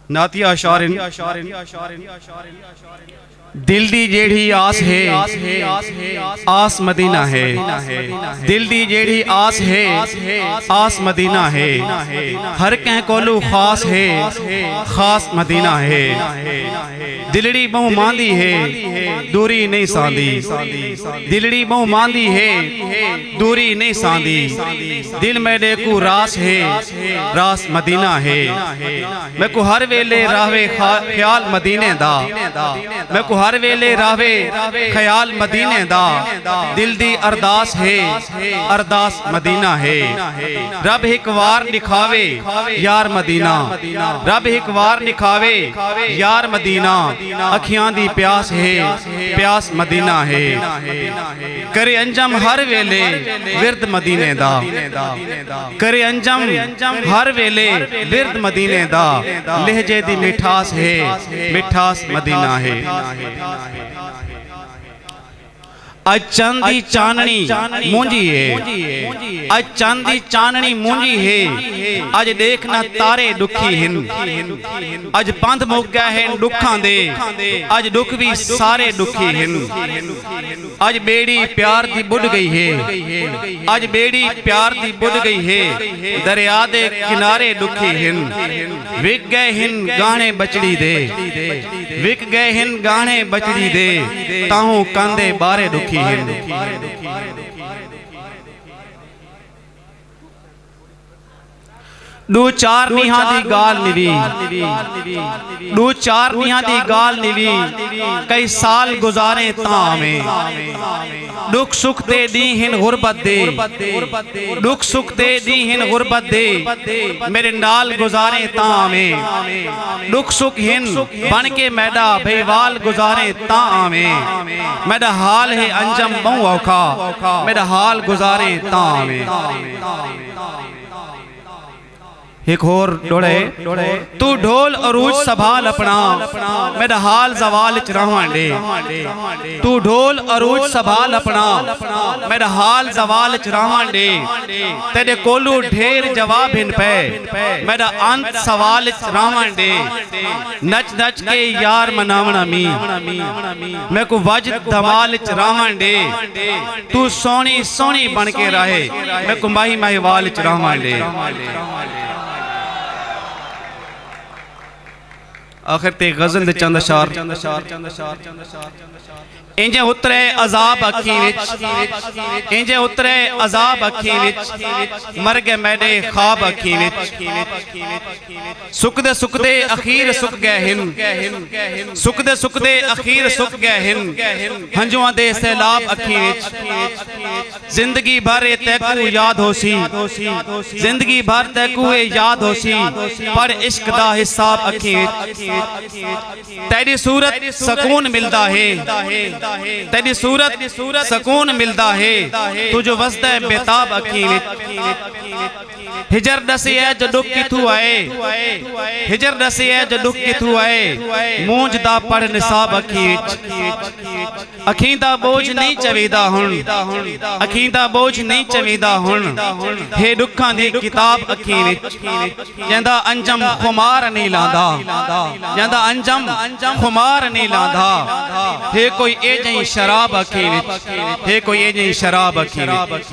नातिया अशारिन दिल दी जेड़ी आस है आस मदीना है। दिल दी जेड़ी आस है आस मदीना है। हर कह कोलू खास है खास मदीना है। दिलड़ी बहु मांदी है दूरी नहीं सांदी। दिलड़ी बहु मांदी है दूरी नहीं सांदी। दिल में देखू रास है रास मदीना है। मैं को हर वेले रावे ख्याल मदीने दा। मैं को हर वेले रावे ख्याल मदीने दा। दिल दी अरदास है अरदास मदीना है। रब एक वार दिखावे यार मदीना। रब एक वार दिखावे यार मदीना। अखियां दी प्यास है प्यास मदीना है। करे अंजम हर वेले विरद मदीने दा। करे अंजम हर वेले विरद मदीने दा। लहजे दी मिठास है मिठास मदीना है। अज चांदी चाननी मूंजी है। अज चांदी चाननी मूंजी है। अज देखना तारे दुखी हिन। अज पंध मुक गया है दुखा दे। अज दुख भी सारे दुखी हिन। अज बेड़ी प्यार दी बुढ़ गई है। अज बेड़ी प्यार दी बुढ़ गई है। दरिया दे किनारे दुखी हिन। विक गए हिन गाने बचड़ी दे। विक गए हिन गाने बचड़ी दे। ताहू कंदे बारे दुखी हिन। दो चार निहा दी गाल निवी। दो चार निहा दी गाल निवी। कई साल गुजारे तामें। दुख सुख दे दी हिन गुरबत दे। दुख सुख दे दी हिन गुरबत दे। मेरे नाल गुजारे तामें। दुख सुख हिन बन के मैडा बेवाल गुजारे तामें। मेरा हाल है अंजम बहु औखा। मेरा हाल गुजारे तामें। एक और डोड़े तू ढोल अरूज संभाल अपना। मेरा हाल जवाल चरावन दे। तू ढोल अरूज संभाल अपना। मेरा हाल जवाल चरावन दे। तेरे कोलू ढेर जवाब हिन पे। मेरा अंत सवाल चरावन दे। नच नच के यार मनावना मी। मैं को वज धमाल चरावन दे। तू सोनी सोनी बन के रहे। मैं को माही माही वाल चरावन दे। आखिर ते गजल दे चंद अशार। इंजे उतरे अजाब अखी विच। इंजे उतरे अजाब अखी विच। मर गए मैडे ख्वाब अखी विच। सुकदे सुकदे अखीर सुक गए हिन। सुकदे सुकदे अखीर सुक गए हिन। हंजुआं दे सैलाब अखी विच। जिंदगी भर तैकू याद होसी। जिंदगी भर तैकू याद होसी। पर इश्क दा हिसाब अखी विच। तेरी सूरत सकून मिलदा है। तेरी सूरत सकून मिलदा है। तू जो वसदा है बेताब अखी विच। हिजर दसी है जो दुख किथू आए। हिजर दसी है जो दुख किथू आए। मूंज दा पढ़ निसाब अखी विच। अखी दा बोझ नहीं चवीदा हुन। अखी दा बोझ नहीं चवीदा हुन। हे दुखां दी किताब अखी विच। जंदा अंजम खुमार नहीं लांदा। जंदा अंजम खुमार नहीं लांदा। हे कोई ए जई शराब अखी विच। हे कोई ए जई शराब अखी विच।